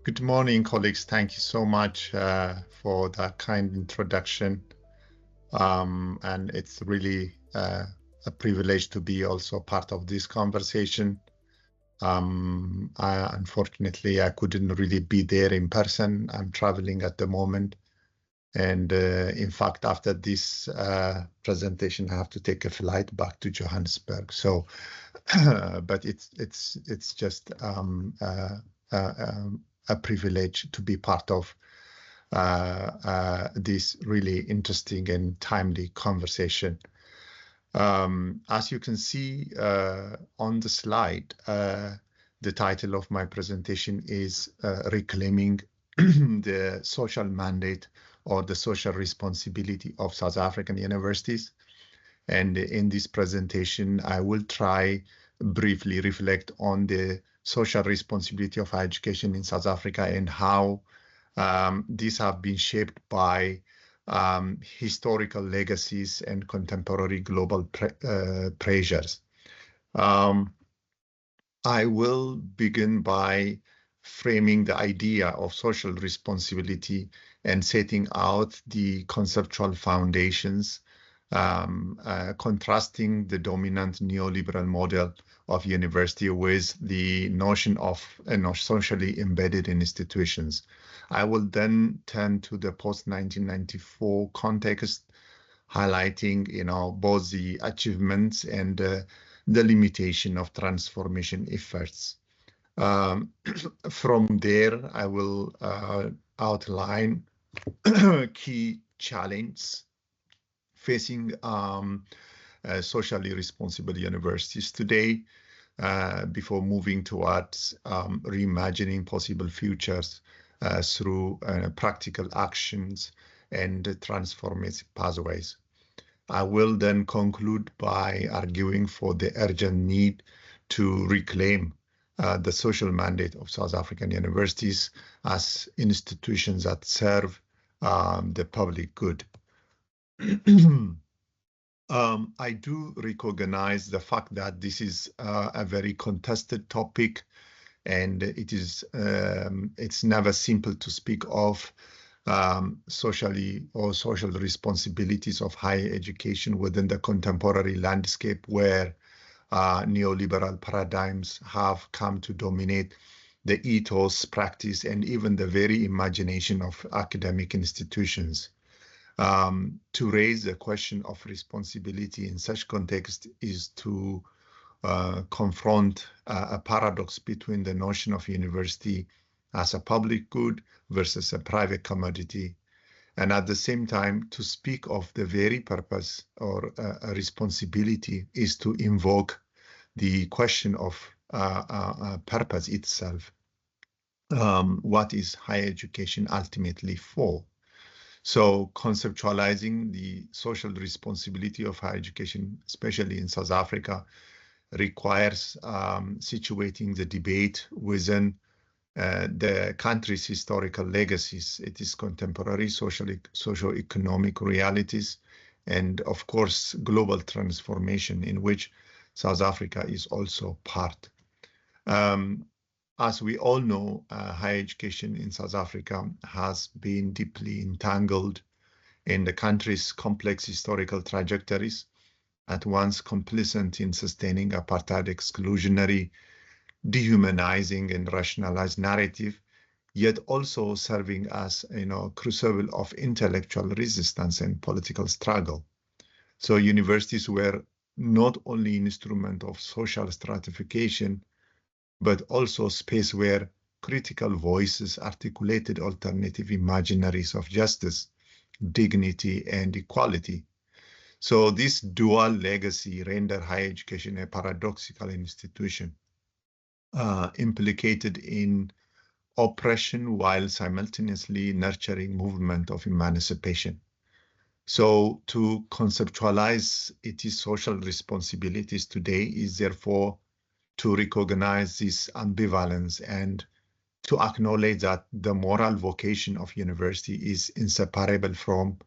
Good morning, colleagues. Thank you so much for that kind introduction. And it's really a privilege to be also part of this conversation. Unfortunately, I couldn't really be there in person. I'm traveling at the moment. And in fact, after this presentation, I have to take a flight back to Johannesburg. So, but it's just a privilege to be part of this really interesting and timely conversation. As you can see on the slide, the title of my presentation is Reclaiming the Social Mandate or the Social Responsibility of South African Universities. And in this presentation, I will try briefly reflect on the social responsibility of higher education in South Africa and how these have been shaped by historical legacies and contemporary global pressures. I will begin by framing the idea of social responsibility and setting out the conceptual foundations, contrasting the dominant neoliberal model of university with the notion of socially embedded institutions. I will then turn to the post-1994 context, highlighting, both the achievements and the limitation of transformation efforts. From there, I will outline key challenges facing socially responsible universities today, before moving towards reimagining possible futures through practical actions and transformative pathways. I will then conclude by arguing for the urgent need to reclaim the social mandate of South African universities as institutions that serve the public good. I do recognize the fact that this is a very contested topic, and it's never simple to speak of social responsibilities of higher education within the contemporary landscape where neoliberal paradigms have come to dominate the ethos, practice, and even the very imagination of academic institutions. To raise the question of responsibility in such context is to confront a paradox between the notion of university as a public good versus a private commodity, and at the same time to speak of the very purpose or a responsibility is to invoke the question of purpose itself. What is higher education ultimately for? So conceptualizing the social responsibility of higher education, especially in South Africa, requires situating the debate within the country's historical legacies, its contemporary socio-economic realities, and of course, global transformation in which South Africa is also part. As we all know, higher education in South Africa has been deeply entangled in the country's complex historical trajectories, at once complicit in sustaining apartheid exclusionary, dehumanizing and rationalized narrative, yet also serving as crucible of intellectual resistance and political struggle. So universities were not only an instrument of social stratification, but also space where critical voices articulated alternative imaginaries of justice, dignity, and equality. So this dual legacy rendered higher education a paradoxical institution, implicated in oppression while simultaneously nurturing movement of emancipation. So to conceptualize its social responsibilities today is therefore to recognize this ambivalence and to acknowledge that the moral vocation of university is inseparable from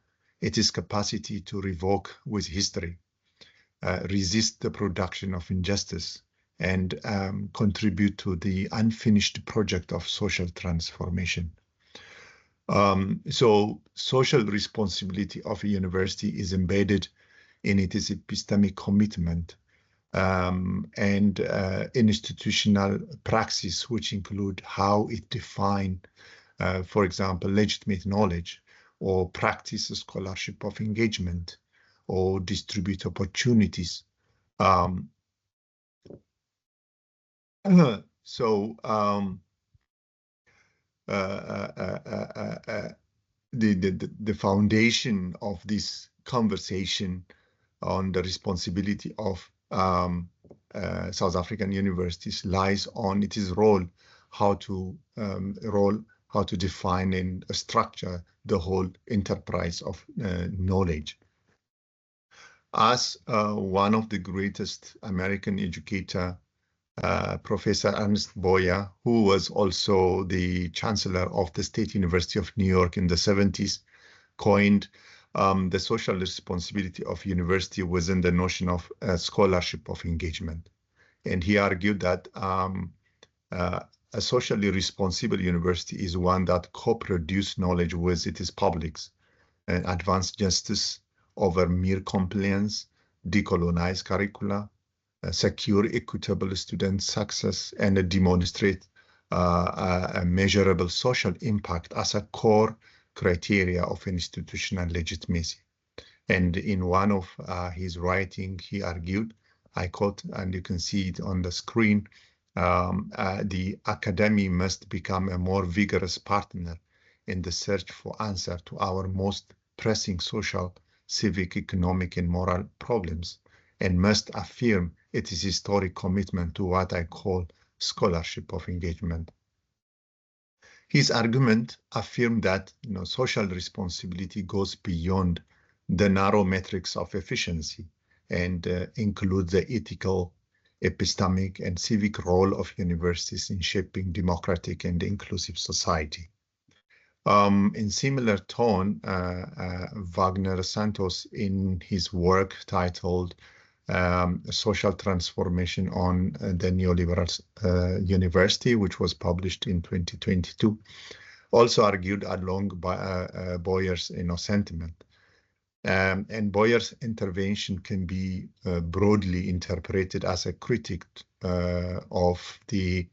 its capacity to revoke with history, resist the production of injustice, and contribute to the unfinished project of social transformation. So social responsibility of a university is embedded in its epistemic commitment and institutional praxis, which include how it defines, for example, legitimate knowledge or practice scholarship of engagement or distribute opportunities. The foundation of this conversation on the responsibility of South African universities lies on its role, how to define and structure the whole enterprise of knowledge. As one of the greatest American educator, Professor Ernest Boyer, who was also the chancellor of the State University of New York in the 70s, coined the social responsibility of university within the notion of scholarship of engagement. And he argued that a socially responsible university is one that co-produces knowledge with its publics and advance justice over mere compliance, decolonize curricula, secure equitable student success, and demonstrate a measurable social impact as a core criteria of institutional legitimacy. And in one of his writing, he argued, I quote, and you can see it on the screen, the academy must become a more vigorous partner in the search for answer to our most pressing social, civic, economic, and moral problems, and must affirm its historic commitment to what I call scholarship of engagement. His argument affirmed that social responsibility goes beyond the narrow metrics of efficiency and includes the ethical, epistemic, and civic role of universities in shaping democratic and inclusive society. In similar tone, Wagner Santos, in his work titled Social Transformation on the Neoliberal University, which was published in 2022, also argued along by Boyer's sentiment. And Boyer's intervention can be broadly interpreted as a critique of the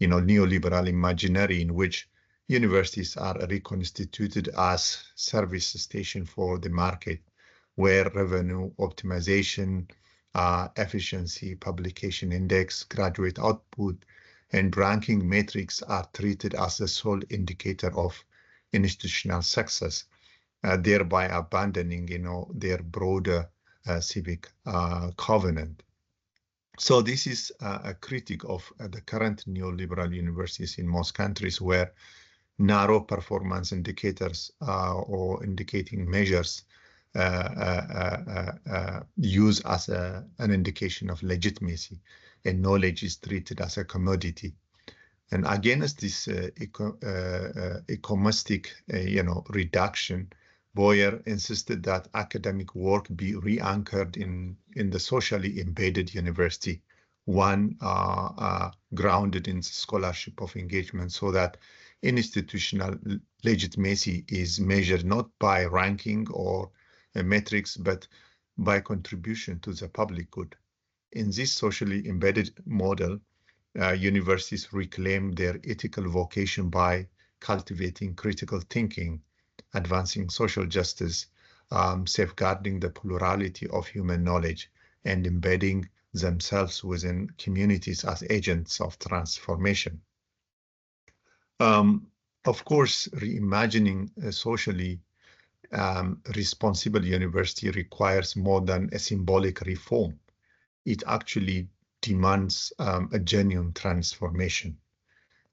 neoliberal imaginary in which universities are reconstituted as service station for the market, where revenue optimization, efficiency, publication index, graduate output, and ranking metrics are treated as the sole indicator of institutional success, thereby abandoning, their broader civic covenant. So this is a critique of the current neoliberal universities in most countries, where narrow performance indicators or indicating measures used as an indication of legitimacy, and knowledge is treated as a commodity. And against this economistic, reduction, Boyer insisted that academic work be re-anchored in the socially embedded university, one grounded in scholarship of engagement, so that institutional legitimacy is measured not by ranking or metrics, but by contribution to the public good. In this socially embedded model, universities reclaim their ethical vocation by cultivating critical thinking, advancing social justice, safeguarding the plurality of human knowledge, and embedding themselves within communities as agents of transformation. Of course, reimagining a socially responsible university requires more than a symbolic reform. It actually demands a genuine transformation.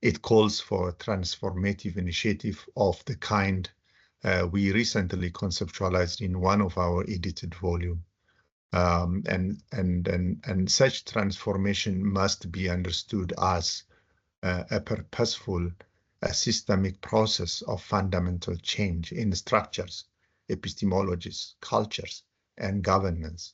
It calls for a transformative initiative of the kind we recently conceptualized in one of our edited volumes. And such transformation must be understood as a purposeful, a systemic process of fundamental change in structures, epistemologies, cultures, and governance.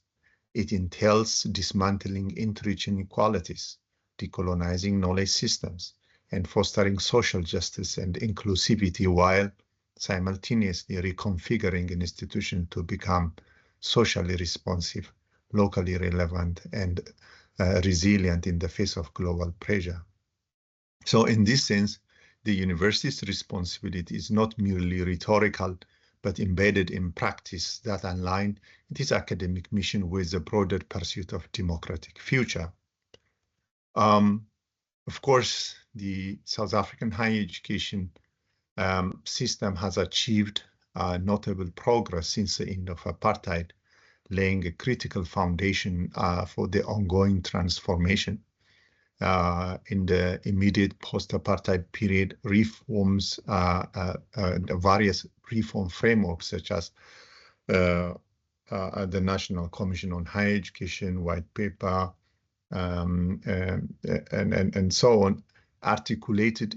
It entails dismantling interest inequalities, decolonizing knowledge systems, and fostering social justice and inclusivity while simultaneously reconfiguring an institution to become socially responsive, locally relevant, and resilient in the face of global pressure. So in this sense, the university's responsibility is not merely rhetorical, but embedded in practice that align its academic mission with the broader pursuit of democratic future. Of course, the South African higher education system has achieved notable progress since the end of apartheid, laying a critical foundation for the ongoing transformation. In the immediate post-apartheid period, reforms, various reform frameworks such as the National Commission on Higher Education, White Paper, and so on, articulated,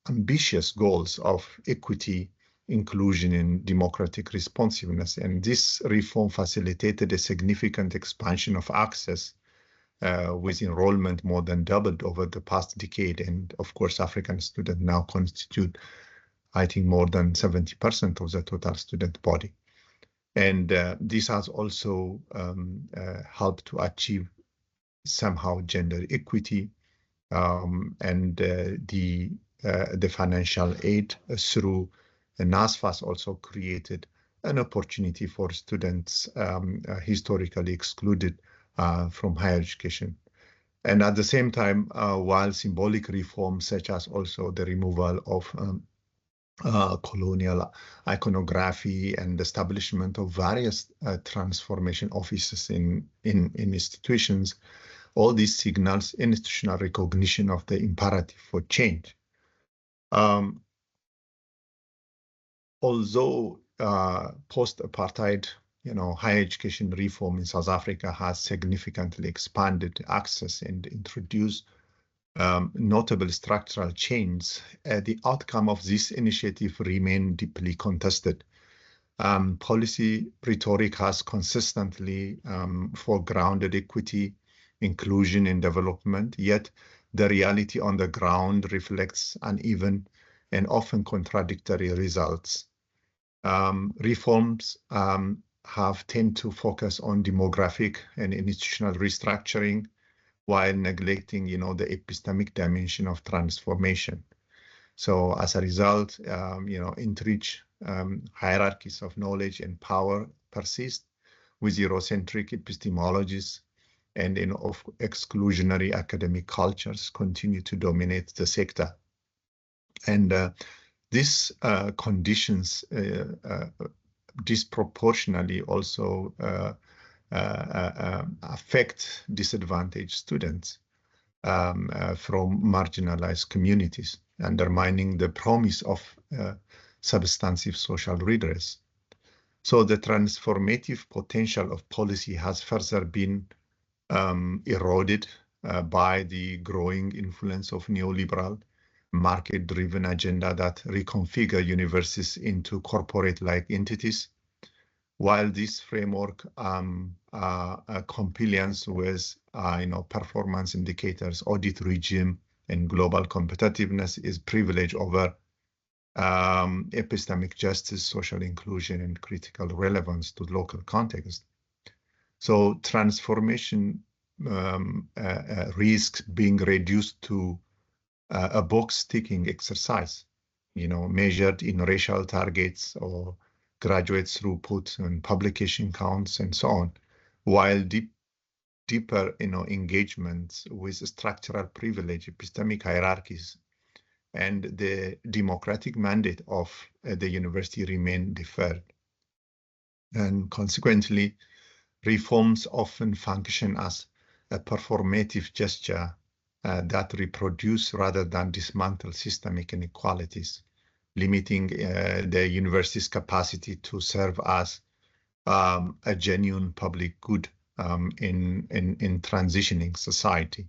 ambitious goals of equity, inclusion, and democratic responsiveness. And this reform facilitated a significant expansion of access, with enrollment more than doubled over the past decade. And of course, African students now constitute, I think, more than 70% of the total student body. And this has also helped to achieve somehow gender equity, and the financial aid through NASFAS also created an opportunity for students historically excluded from higher education. And at the same time, while symbolic reforms such as also the removal of colonial iconography and establishment of various transformation offices in institutions, all these signals institutional recognition of the imperative for change. Although post-apartheid, higher education reform in South Africa has significantly expanded access and introduced notable structural change, the outcome of this initiative remain deeply contested. Policy rhetoric has consistently foregrounded equity, inclusion, and development, yet the reality on the ground reflects uneven and often contradictory results. Reforms have tend to focus on demographic and institutional restructuring while neglecting, the epistemic dimension of transformation. So as a result, entrenched hierarchies of knowledge and power persist, with Eurocentric epistemologies and of exclusionary academic cultures continue to dominate the sector. And these conditions disproportionately also affect disadvantaged students from marginalized communities, undermining the promise of substantive social redress. So the transformative potential of policy has further been eroded by the growing influence of neoliberal market-driven agenda that reconfigure universities into corporate-like entities. While this framework compliance with performance indicators, audit regime, and global competitiveness is privilege over epistemic justice, social inclusion, and critical relevance to local context. So transformation risks being reduced to a box-ticking exercise, measured in racial targets or graduate throughput and publication counts and so on, while deeper engagement with structural privilege, epistemic hierarchies, and the democratic mandate of the university remain deferred. And consequently, reforms often function as a performative gesture that reproduce rather than dismantle systemic inequalities, limiting the university's capacity to serve as a genuine public good in transitioning society.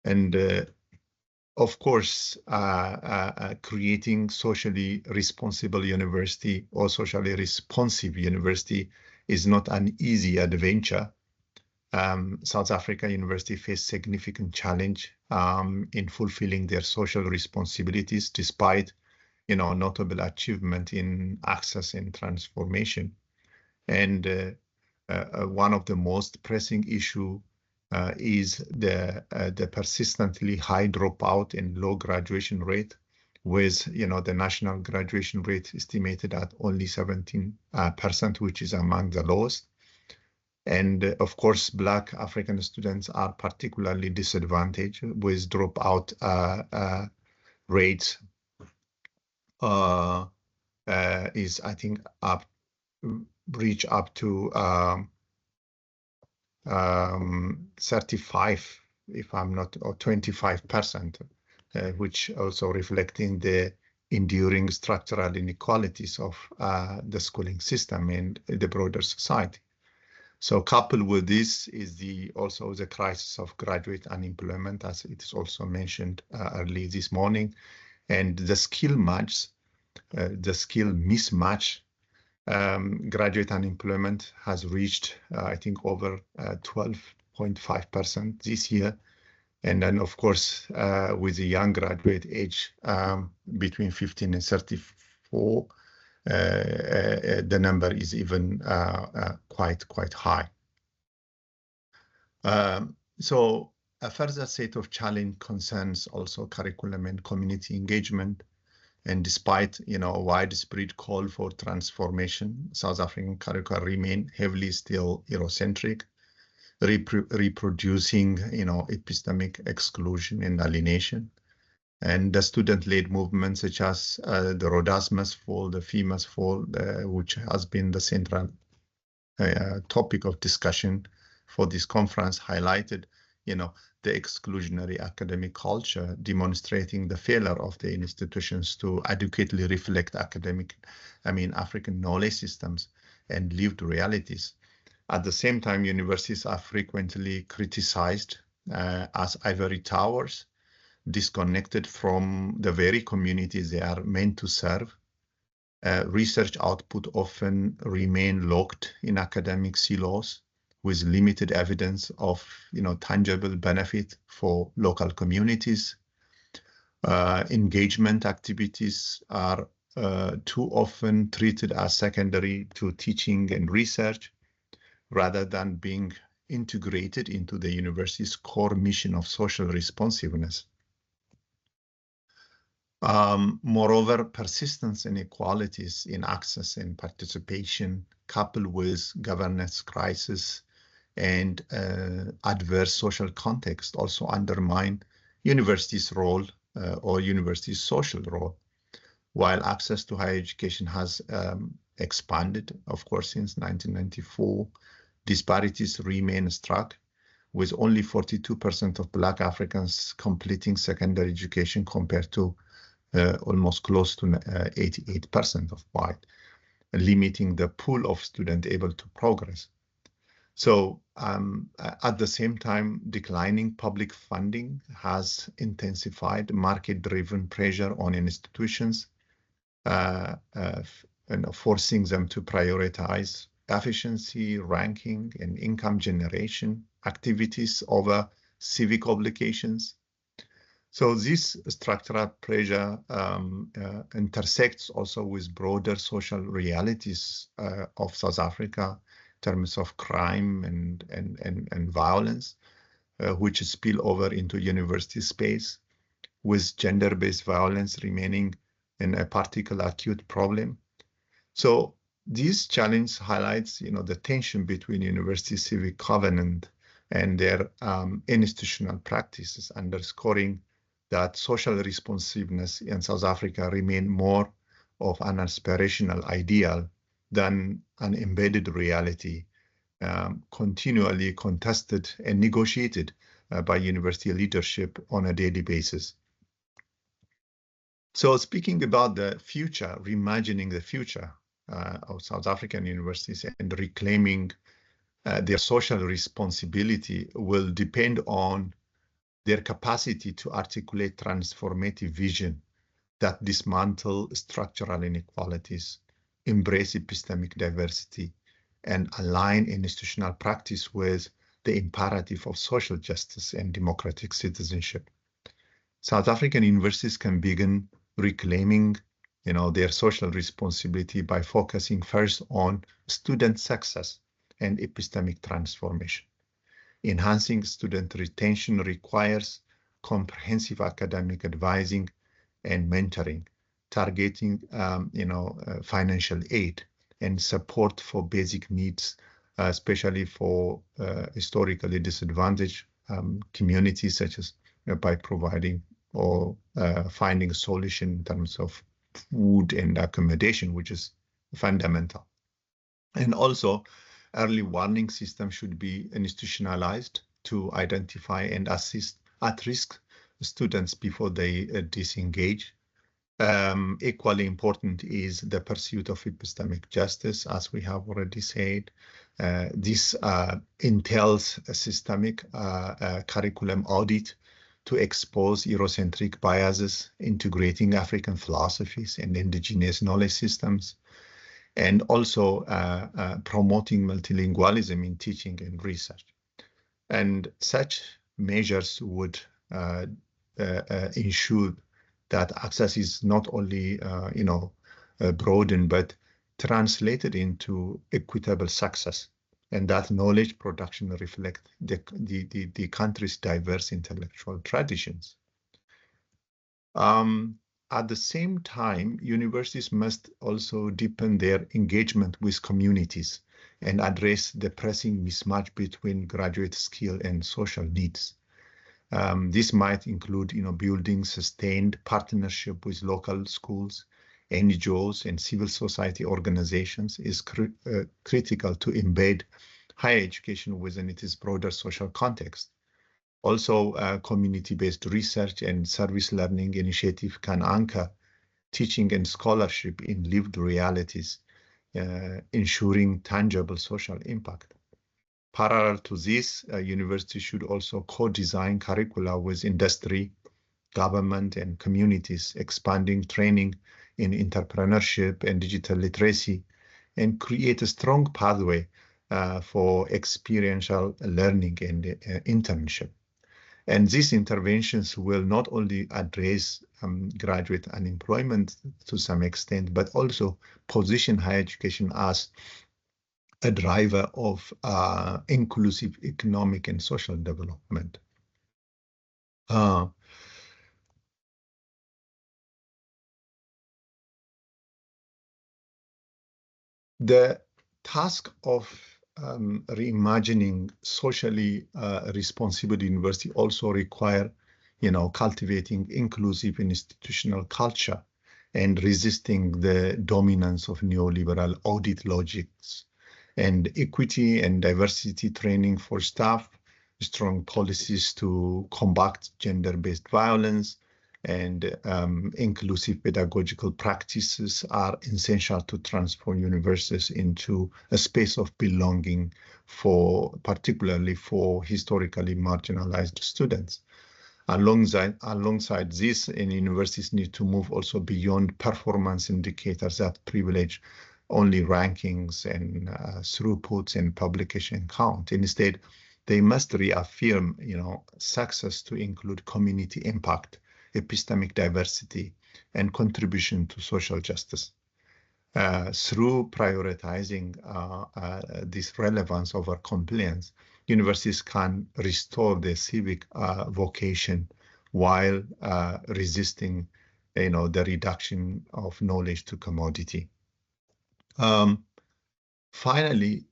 And of course, creating socially responsible university or socially responsive university is not an easy adventure. South Africa University face significant challenge in fulfilling their social responsibilities, despite, notable achievement in access and transformation. And one of the most pressing issue is the persistently high dropout and low graduation rate, with the national graduation rate estimated at only 17%, which is among the lowest. And of course, Black African students are particularly disadvantaged, with dropout rates is, I think, reach up to 35, if I'm not, or 25%, which also reflecting the enduring structural inequalities of the schooling system and the broader society. So coupled with this is also the crisis of graduate unemployment, as it is also mentioned early this morning, and the skill mismatch. Graduate unemployment has reached, I think, over 12.5% this year. And then, of course, with the young graduate age between 15 and 34, the number is even quite high. So a further set of challenge concerns also curriculum and community engagement. And despite, a widespread call for transformation, South African curricula remain heavily still Eurocentric, reproducing, epistemic exclusion and alienation. And the student-led movements such as the Rhodas Must Fall, the Fee Must Fall, which has been the central topic of discussion for this conference, highlighted, the exclusionary academic culture, demonstrating the failure of the institutions to adequately reflect African knowledge systems and lived realities. At the same time, universities are frequently criticized as ivory towers, disconnected from the very communities they are meant to serve. Research output often remain locked in academic silos, with limited evidence of tangible benefit for local communities. Engagement activities are too often treated as secondary to teaching and research, rather than being integrated into the university's core mission of social responsiveness. Moreover, persistence inequalities in access and participation, coupled with governance crisis and adverse social context, also undermine university's role or university's social role. While access to higher education has expanded, of course, since 1994, disparities remain stark, with only 42% of Black Africans completing secondary education compared to almost close to 88% of white, limiting the pool of students able to progress. So at the same time, declining public funding has intensified market-driven pressure on institutions, forcing them to prioritize efficiency, ranking, and income generation activities over civic obligations. So this structural pressure intersects also with broader social realities of South Africa in terms of crime and violence, which spill over into university space, with gender-based violence remaining a particular acute problem. So this challenge highlights, the tension between university civic covenant and their institutional practices, underscoring that social responsiveness in South Africa remain more of an aspirational ideal than an embedded reality, continually contested and negotiated by university leadership on a daily basis. So speaking about the future, reimagining the future of South African universities and reclaiming their social responsibility will depend on their capacity to articulate transformative vision that dismantle structural inequalities, embrace epistemic diversity, and align institutional practice with the imperative of social justice and democratic citizenship. South African universities can begin reclaiming, their social responsibility by focusing first on student success and epistemic transformation. Enhancing student retention requires comprehensive academic advising and mentoring, targeting, financial aid and support for basic needs, especially for historically disadvantaged communities, such as by providing or finding a solution in terms of food and accommodation, which is fundamental. And also, early warning system should be institutionalized to identify and assist at-risk students before they disengage. Equally important is the pursuit of epistemic justice, as we have already said. This entails a systemic curriculum audit to expose Eurocentric biases, integrating African philosophies and indigenous knowledge systems, and also promoting multilingualism in teaching and research. And such measures would ensure that access is not only, broadened, but translated into equitable success, and that knowledge production reflect the country's diverse intellectual traditions. At the same time, universities must also deepen their engagement with communities and address the pressing mismatch between graduate skill and social needs. This might include, building sustained partnership with local schools, NGOs, and civil society organizations is critical to embed higher education within its broader social context. Also, community-based research and service learning initiative can anchor teaching and scholarship in lived realities, ensuring tangible social impact. Parallel to this, universities should also co-design curricula with industry, government, and communities, expanding training in entrepreneurship and digital literacy, and create a strong pathway for experiential learning and internship. And these interventions will not only address graduate unemployment to some extent, but also position higher education as a driver of inclusive economic and social development. The task of reimagining socially responsible university also require, cultivating inclusive institutional culture and resisting the dominance of neoliberal audit logics, and equity and diversity training for staff, strong policies to combat gender-based violence, and inclusive pedagogical practices are essential to transform universities into a space of belonging particularly for historically marginalized students. Alongside this, universities need to move also beyond performance indicators that privilege only rankings and throughputs and publication count. Instead, they must reaffirm, success to include community impact, epistemic diversity, and contribution to social justice. Through prioritizing this relevance over compliance, universities can restore their civic vocation while resisting, the reduction of knowledge to commodity. Finally,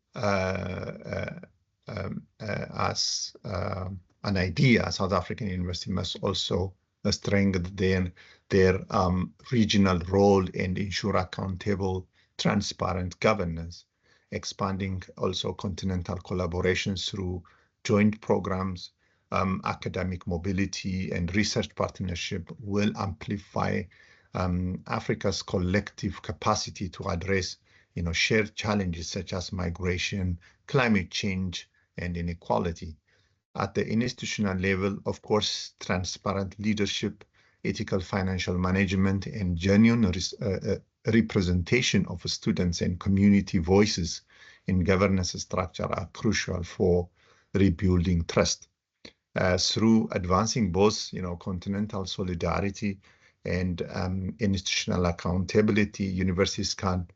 as an idea, South African university must also strengthen their regional role and ensure accountable, transparent governance, expanding also continental collaborations through joint programs, academic mobility, and research partnership will amplify Africa's collective capacity to address, shared challenges such as migration, climate change, and inequality. At the institutional level, of course, transparent leadership, ethical financial management, and genuine representation of students and community voices in governance structure are crucial for rebuilding trust. Through advancing both, continental solidarity and institutional accountability, universities can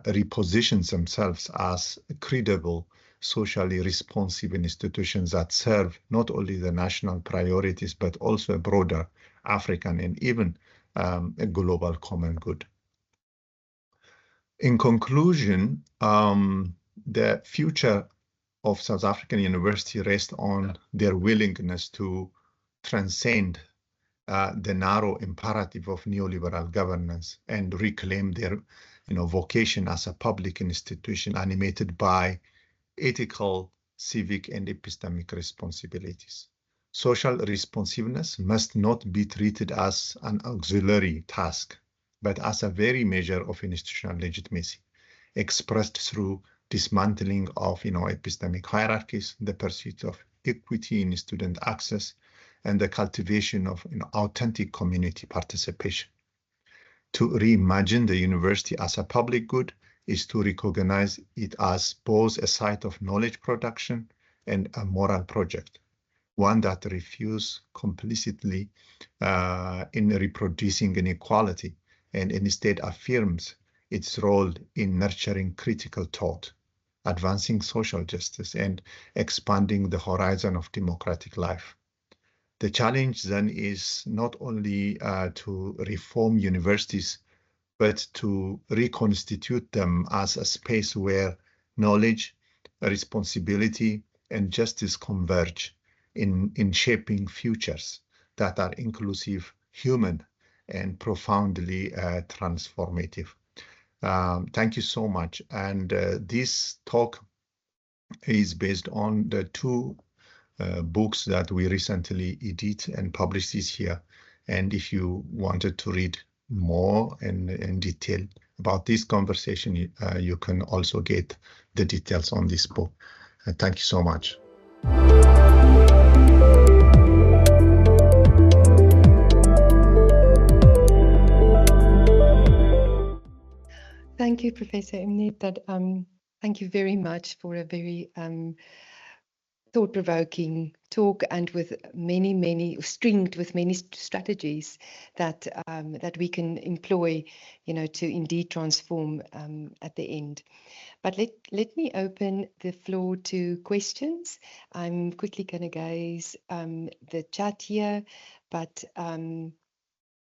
reposition themselves as credible, socially responsive institutions that serve not only the national priorities, but also a broader African and even a global common good. In conclusion, the future of South African university rests on their willingness to transcend the narrow imperative of neoliberal governance and reclaim their vocation as a public institution animated by ethical, civic, and epistemic responsibilities. Social responsiveness must not be treated as an auxiliary task, but as a very measure of institutional legitimacy, expressed through dismantling of epistemic hierarchies, the pursuit of equity in student access, and the cultivation of authentic community participation. To reimagine the university as a public good is to recognize it as both a site of knowledge production and a moral project, one that refuses complicitly in reproducing inequality and instead affirms its role in nurturing critical thought, advancing social justice, and expanding the horizon of democratic life. The challenge then is not only to reform universities, but to reconstitute them as a space where knowledge, responsibility, and justice converge in shaping futures that are inclusive, human, and profoundly transformative. Thank you so much. And this talk is based on the two books that we recently edited and published this year. And if you wanted to read more in detail about this conversation, you can also get the details on this book. Thank you so much. Thank you, Professor Emnet. Thank you very much for a very thought-provoking talk, and with stringed with many strategies that that we can employ, to indeed transform at the end. But let me open the floor to questions. I'm quickly going to gaze the chat here, but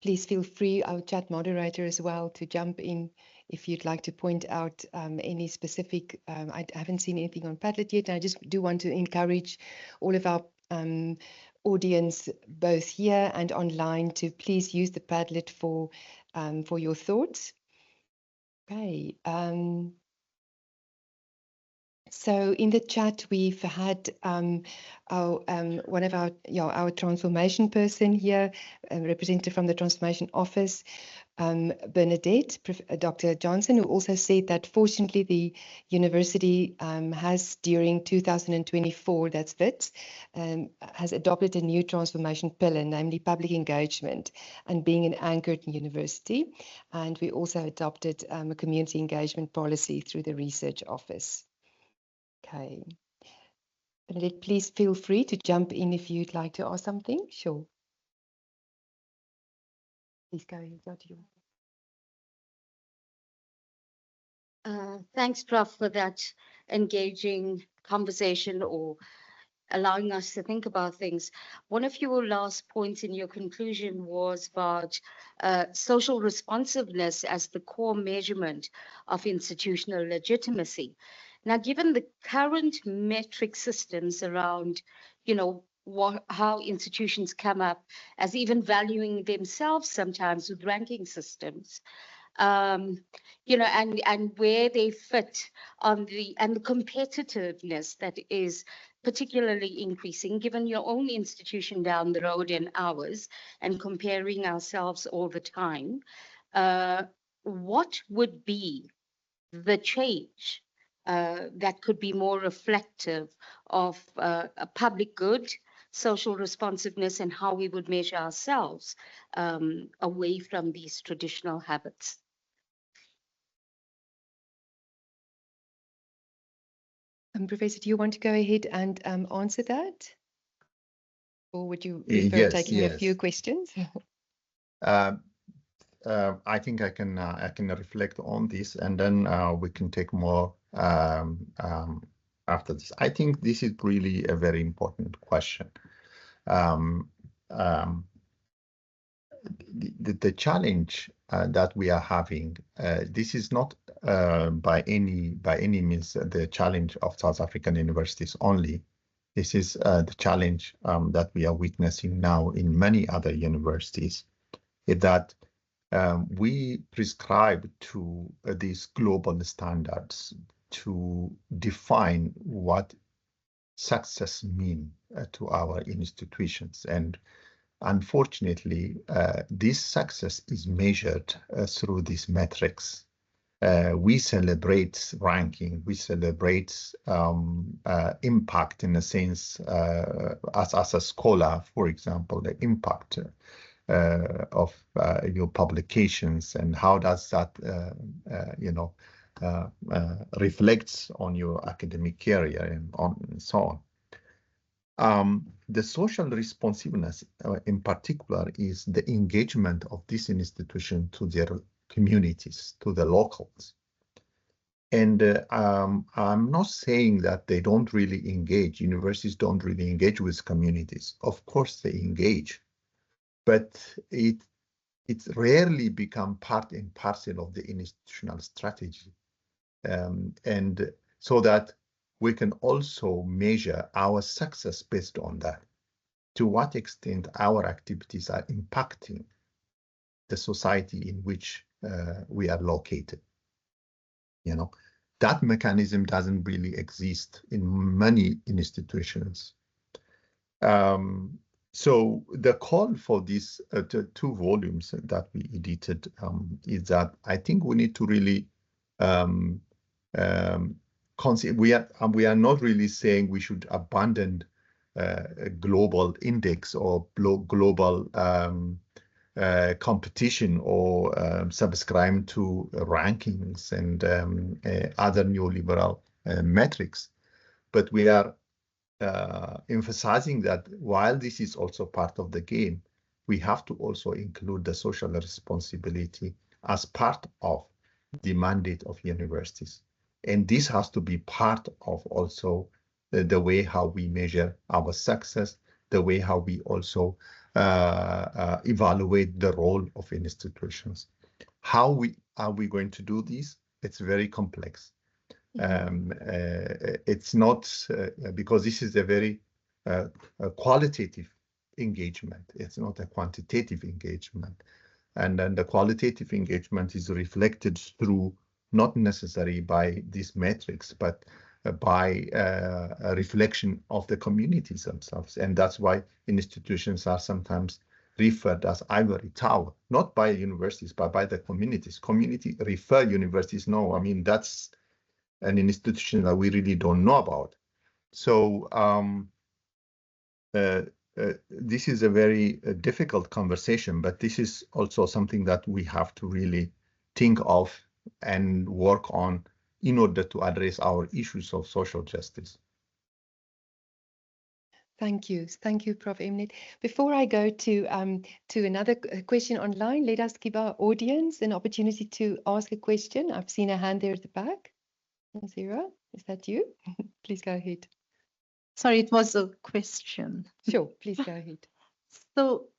please feel free, our chat moderator as well, to jump in if you'd like to point out any specific. I haven't seen anything on Padlet yet. I just do want to encourage all of our audience, both here and online, to please use the Padlet for your thoughts. Okay. So in the chat, we've had one of our transformation person here, representative from the Transformation Office, Bernadette, Dr. Johnson, who also said that fortunately the university has, during 2024, that's FITS, has adopted a new transformation pillar, namely public engagement and being an anchored university. And we also adopted a community engagement policy through the research office. Okay. Bernadette, please feel free to jump in if you'd like to ask something. Sure. Please go ahead. Thanks, Prof, for that engaging conversation, or allowing us to think about things. One of your last points in your conclusion was about social responsiveness as the core measurement of institutional legitimacy. Now, given the current metric systems around, how institutions come up as even valuing themselves sometimes with ranking systems, and where they fit on the competitiveness that is particularly increasing, given your own institution down the road and ours, and comparing ourselves all the time, what would be the change that could be more reflective of a public good, social responsiveness, and how we would measure ourselves away from these traditional habits? Professor, do you want to go ahead and answer that? Or would you prefer taking a few questions? I think I can reflect on this, and then we can take more after this. I think this is really a very important question. The challenge that we are having, this is not by any means the challenge of South African universities only. This is the challenge that we are witnessing now in many other universities, is that we prescribe to these global standards to define what success means to our institutions. And unfortunately, this success is measured through these metrics. We celebrate ranking, we celebrate impact in a sense, as a scholar, for example, the impact of your publications and how does that, reflects on your academic career and so on. The social responsiveness in particular is the engagement of this institution to their communities, to the locals. And I'm not saying that they don't really engage, universities don't really engage with communities. Of course they engage, but it's rarely become part and parcel of the institutional strategy. And so that we can also measure our success based on that. To what extent our activities are impacting the society in which we are located. That mechanism doesn't really exist in many institutions. So the call for these 2 volumes that we edited is that I think we need to really we are not really saying we should abandon a global index or global competition or subscribe to rankings and other neoliberal metrics, but we are emphasizing that while this is also part of the game, we have to also include the social responsibility as part of the mandate of universities. And this has to be part of also the way how we measure our success, the way how we also evaluate the role of institutions. How are we going to do this? It's very complex. It's not because this is a very qualitative engagement. It's not a quantitative engagement. And then the qualitative engagement is reflected through not necessarily by these metrics, but by a reflection of the communities themselves. And that's why institutions are sometimes referred as ivory tower, not by universities, but by the communities. Community refer universities. No, I mean, that's an institution that we really don't know about. So this is a very difficult conversation, but this is also something that we have to really think of and work on in order to address our issues of social justice. Thank you, Prof. Emnet. Before I go to another question online, let us give our audience an opportunity to ask a question. I've seen a hand there at the back. Zira, is that you? Please go ahead. Sorry, it was a question. Sure, please go ahead. So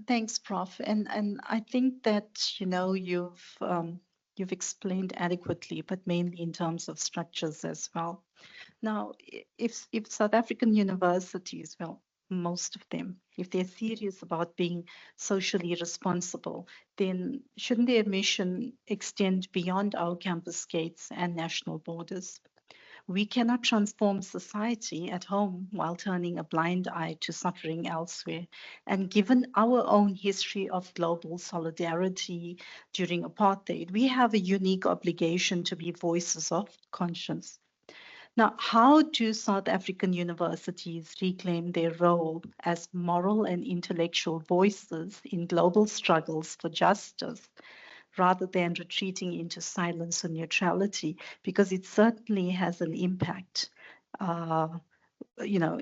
thanks, Prof. And I think that you've explained adequately, but mainly in terms of structures as well. Now, if South African universities, well, most of them, if they're serious about being socially responsible, then shouldn't their mission extend beyond our campus gates and national borders? We cannot transform society at home while turning a blind eye to suffering elsewhere. And given our own history of global solidarity during apartheid, we have a unique obligation to be voices of conscience. Now, how do South African universities reclaim their role as moral and intellectual voices in global struggles for justice, rather than retreating into silence or neutrality? Because it certainly has an impact you know,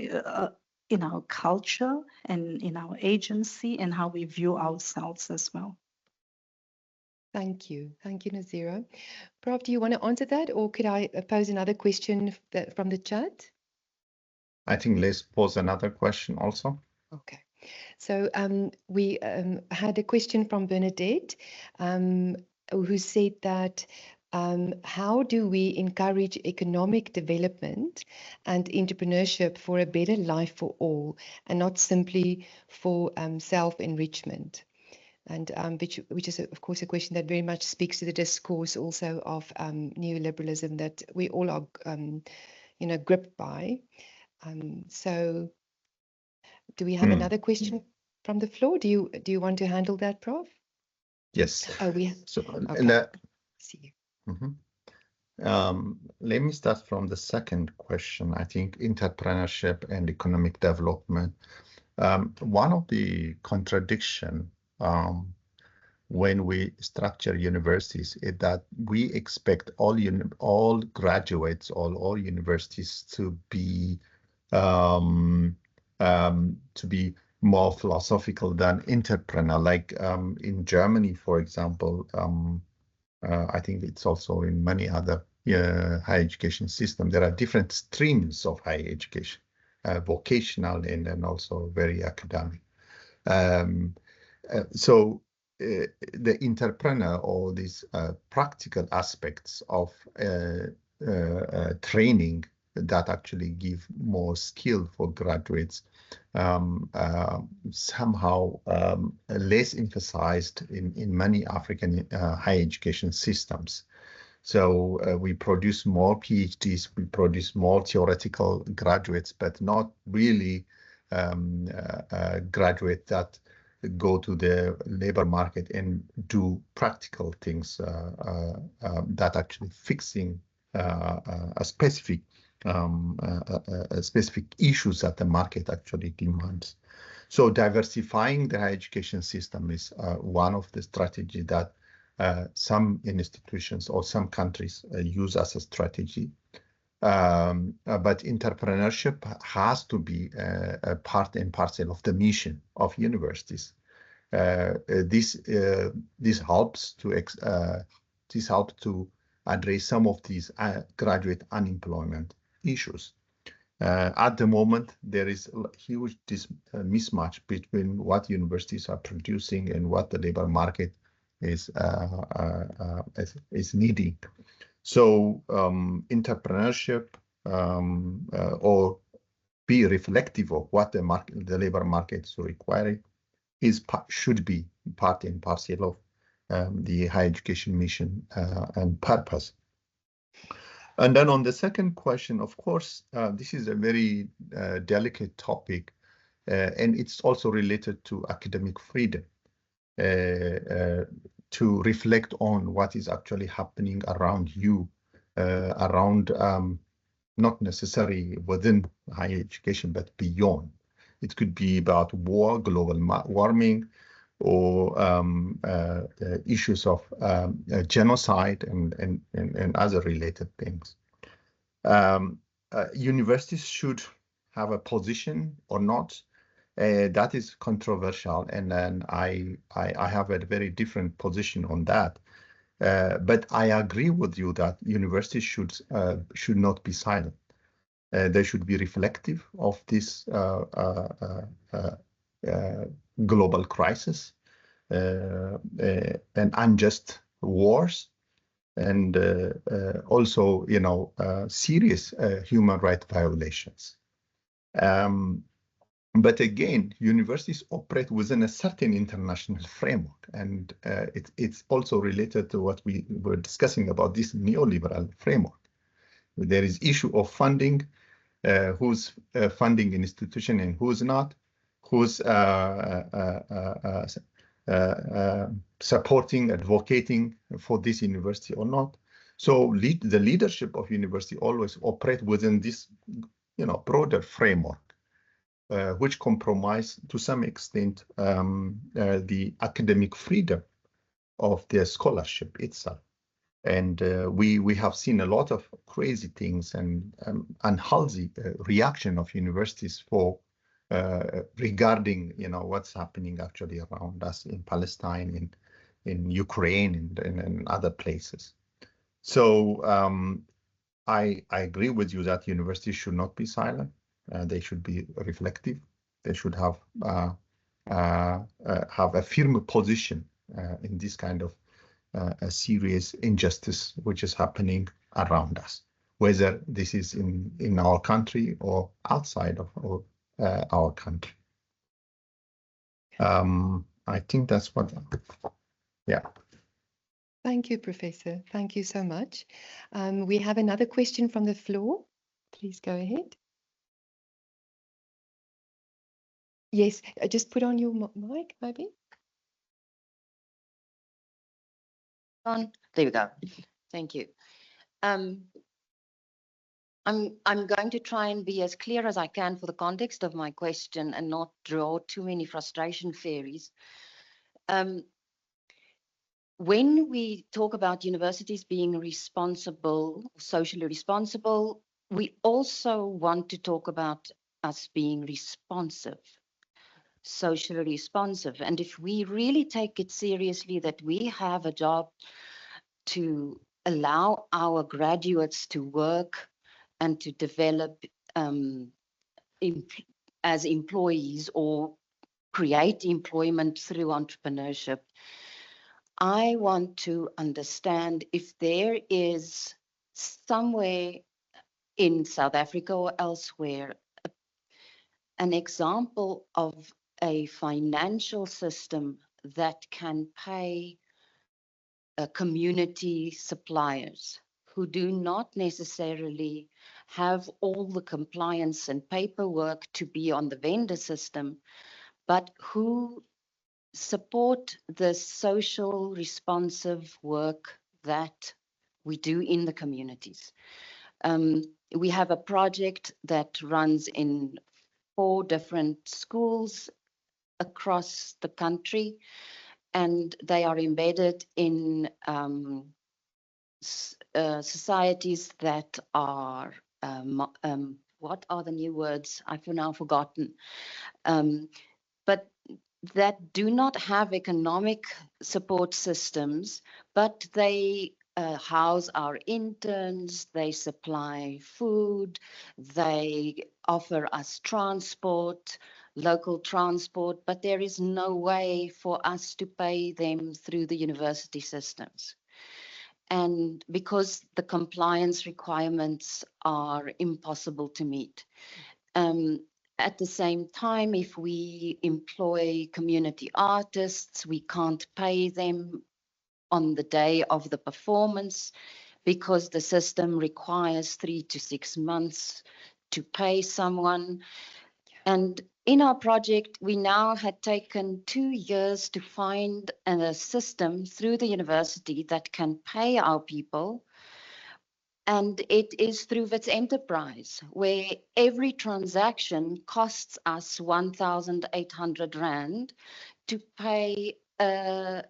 in our culture and in our agency and how we view ourselves as well. Thank you. Thank you, Nazira. Prof, do you want to answer that, or could I pose another question from the chat? I think let's pose another question also. Okay. So we had a question from Bernadette, who said that how do we encourage economic development and entrepreneurship for a better life for all, and not simply for self-enrichment? And which is, of course, a question that very much speaks to the discourse also of neoliberalism that we all are, gripped by. So, do we have another question from the floor? Do you want to handle that, Prof? Yes. Oh, we have. So Okay. See you. Let me start from the second question. I think entrepreneurship and economic development. One of the contradiction when we structure universities is that we expect all graduates, all universities to be more philosophical than entrepreneur. Like in Germany, for example, I think it's also in many other higher education systems. There are different streams of higher education, vocational and then also very academic. So the entrepreneur or these practical aspects of training that actually give more skill for graduates somehow less emphasized in many African higher education systems. So we produce more PhDs, we produce more theoretical graduates, but not really graduates that go to the labor market and do practical things that actually fixing specific issues that the market actually demands. So diversifying the higher education system is one of the strategies that some institutions or some countries use as a strategy. But entrepreneurship has to be a part and parcel of the mission of universities. This helps to address some of these graduate unemployment issues. At the moment, there is a huge mismatch between what universities are producing and what the labor market is needing. So entrepreneurship or be reflective of what the labor market is requiring should be part and parcel of the higher education mission and purpose. And then on the second question, of course, this is a very delicate topic, and it's also related to academic freedom. To reflect on what is actually happening around you, not necessarily within higher education, but beyond. It could be about war, global warming, or issues of genocide and other related things. Universities should have a position or not. That is controversial, and then I have a very different position on that. But I agree with you that universities should not be silent. They should be reflective of this global crisis and unjust wars, and also, serious human rights violations. But again, universities operate within a certain international framework, and it's also related to what we were discussing about this neoliberal framework. There is issue of funding, who's funding an institution and who's not, who's supporting, advocating for this university or not. So the leadership of university always operate within this, broader framework. Which compromise to some extent the academic freedom of their scholarship itself. And we have seen a lot of crazy things and unhealthy reaction of universities for regarding, you know, what's happening actually around us in Palestine, in Ukraine, and other places. So I agree with you that universities should not be silent. They should be reflective. They should have a firm position in this kind of a serious injustice which is happening around us, whether this is in our country or outside of our country. I think that's what, yeah. Thank you, Professor. Thank you so much. We have another question from the floor. Please go ahead. Yes, just put on your mic, maybe. On. There we go. Thank you. I'm going to try and be as clear as I can for the context of my question and not draw too many frustration theories. When we talk about universities being responsible, socially responsible, we also want to talk about us being responsive, socially responsive. And if we really take it seriously that we have a job to allow our graduates to work and to develop as employees or create employment through entrepreneurship, I want to understand if there is somewhere in South Africa or elsewhere an example of a financial system that can pay community suppliers who do not necessarily have all the compliance and paperwork to be on the vendor system, but who support the social responsive work that we do in the communities. We have a project that runs in 4 different schools across the country, and they are embedded in societies that are, what are the new words? I've now forgotten. But that do not have economic support systems, but they house our interns, they supply food, they offer us transport, local transport, but there is no way for us to pay them through the university systems. And because the compliance requirements are impossible to meet. At the same time, if we employ community artists, we can't pay them on the day of the performance because the system requires 3 to 6 months to pay someone. And in our project, we now had taken 2 years to find a system through the university that can pay our people. And it is through Wits Enterprise, where every transaction costs us 1,800 Rand to pay a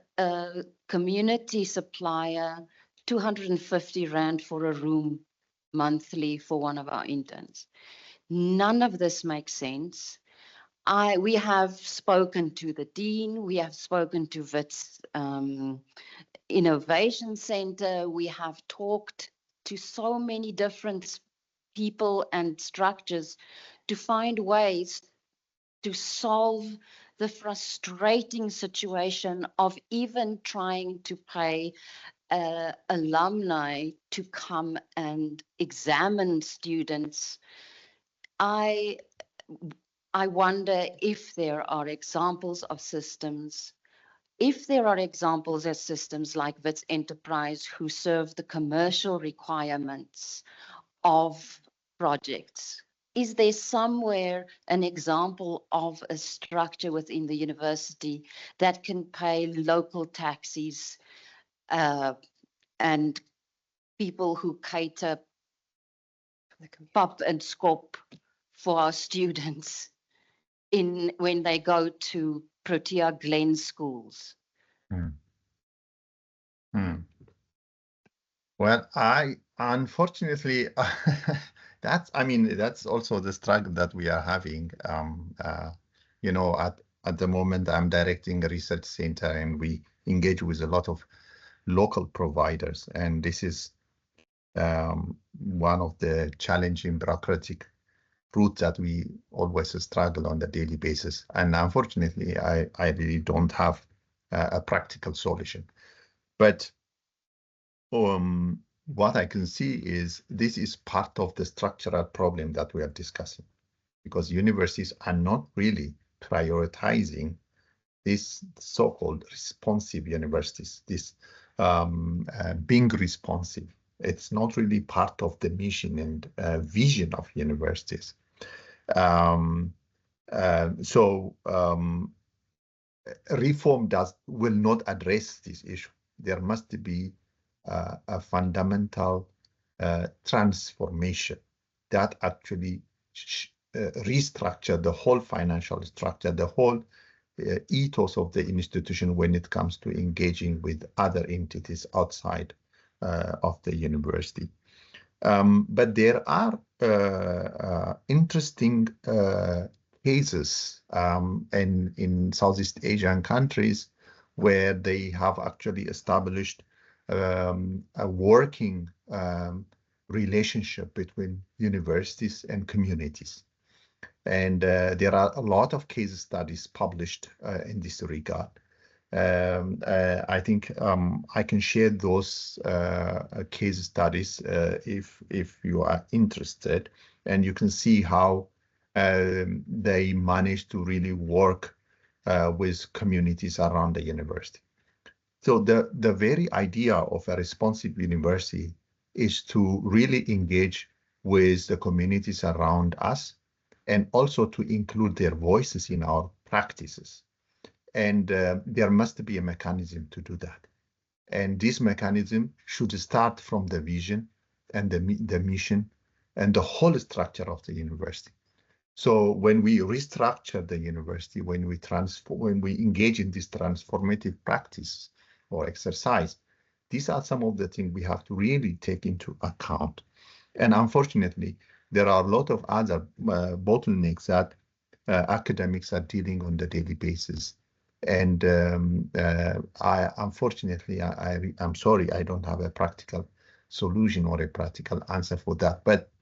community supplier 250 Rand for a room monthly for one of our interns. None of this makes sense. We have spoken to the dean, we have spoken to Wits Innovation Center, we have talked to so many different people and structures to find ways to solve the frustrating situation of even trying to pay alumni to come and examine students. I wonder if there are examples of systems. If there are examples of systems like Wits Enterprise who serve the commercial requirements of projects, is there somewhere an example of a structure within the university that can pay local taxis and people who cater pop and skop for our students when they go to Protea Glen schools? Well, I unfortunately, that's also the struggle that we are having. At the moment, I'm directing a research center, and we engage with a lot of local providers, and this is one of the challenging bureaucratic routes that we always struggle on a daily basis. And unfortunately, I really don't have a practical solution. But what I can see is this is part of the structural problem that we are discussing, because universities are not really prioritizing these so-called responsive universities, this being responsive. It's not really part of the mission and vision of universities. Reform will not address this issue. There must be a fundamental transformation that actually restructure the whole financial structure, the whole ethos of the institution when it comes to engaging with other entities outside of the university. But there are interesting cases in Southeast Asian countries where they have actually established a working relationship between universities and communities. And there are a lot of case studies published in this regard. I think I can share those case studies if you are interested, and you can see how they managed to really work with communities around the university. So the very idea of a responsive university is to really engage with the communities around us, and also to include their voices in our practices. And there must be a mechanism to do that. And this mechanism should start from the vision and the mission and the whole structure of the university. So when we restructure the university, when we engage in this transformative practice or exercise, these are some of the things we have to really take into account. And unfortunately, there are a lot of other bottlenecks that academics are dealing on the daily basis. And unfortunately, I'm sorry, I don't have a practical solution or a practical answer for that. But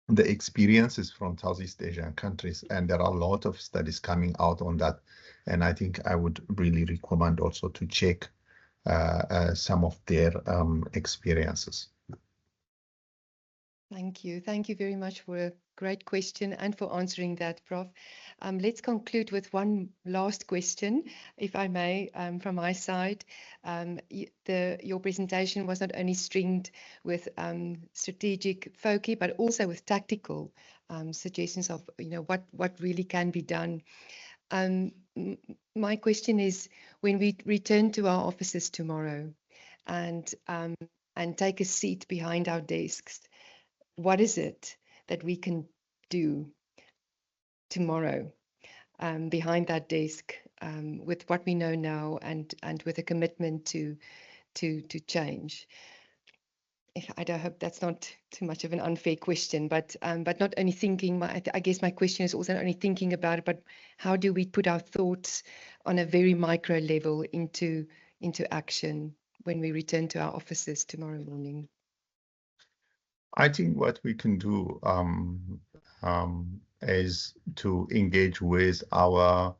the experiences from Southeast Asian countries, and there are a lot of studies coming out on that. And I think I would really recommend also to check some of their experiences. Thank you. Thank you very much for a great question and for answering that, Prof. Let's conclude with one last question, if I may, from my side. Your presentation was not only stringed with strategic focus, but also with tactical suggestions of what really can be done. My question is, when we return to our offices tomorrow and take a seat behind our desks, what is it that we can do tomorrow behind that desk with what we know now and with a commitment to change? I hope that's not too much of an unfair question, but not only thinking. I guess my question is also not only thinking about it, but how do we put our thoughts on a very micro level into action when we return to our offices tomorrow morning? I think what we can do is to engage with our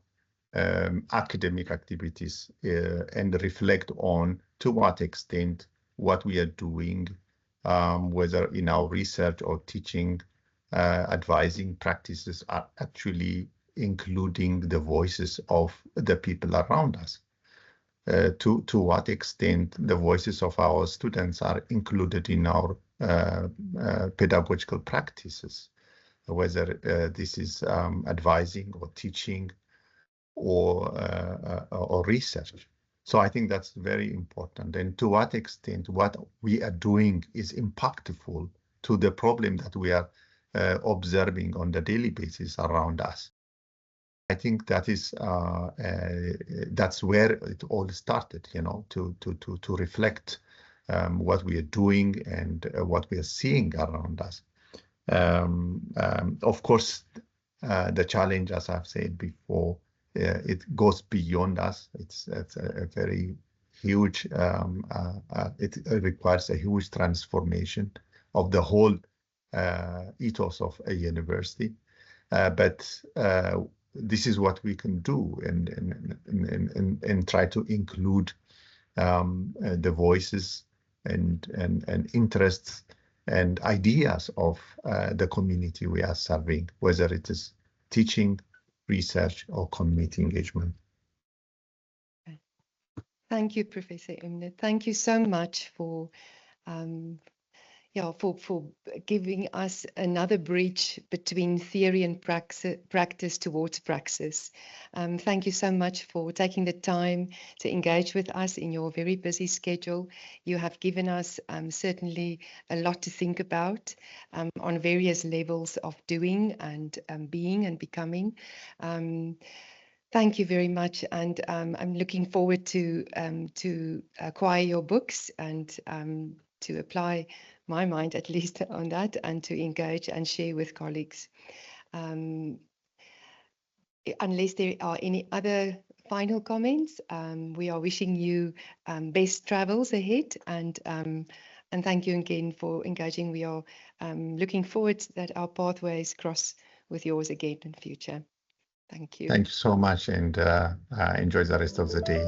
academic activities and reflect on to what extent what we are doing, whether in our research or teaching, advising practices are actually including the voices of the people around us. To what extent the voices of our students are included in our pedagogical practices, whether this is advising or teaching or research. So I think that's very important. And to what extent what we are doing is impactful to the problem that we are observing on the daily basis around us. I think that is that's where it all started, to reflect what we are doing and what we are seeing around us. Of course, the challenge, as I've said before, it goes beyond us. It's a very huge, it requires a huge transformation of the whole ethos of a university. But this is what we can do and try to include the voices and interests and ideas of the community we are serving, whether it is teaching, research, or community engagement. Thank you, Professor Emnet. Thank you so much for for giving us another bridge between theory and practice towards praxis. Thank you so much for taking the time to engage with us in your very busy schedule. You have given us certainly a lot to think about on various levels of doing and being and becoming. Thank you very much, and I'm looking forward to acquire your books and to apply my mind at least on that and to engage and share with colleagues. Unless there are any other final comments, we are wishing you best travels ahead, and thank you again for engaging. We are looking forward that our pathways cross with yours again in future. Thank you. Thank you so much, and enjoy the rest of the day.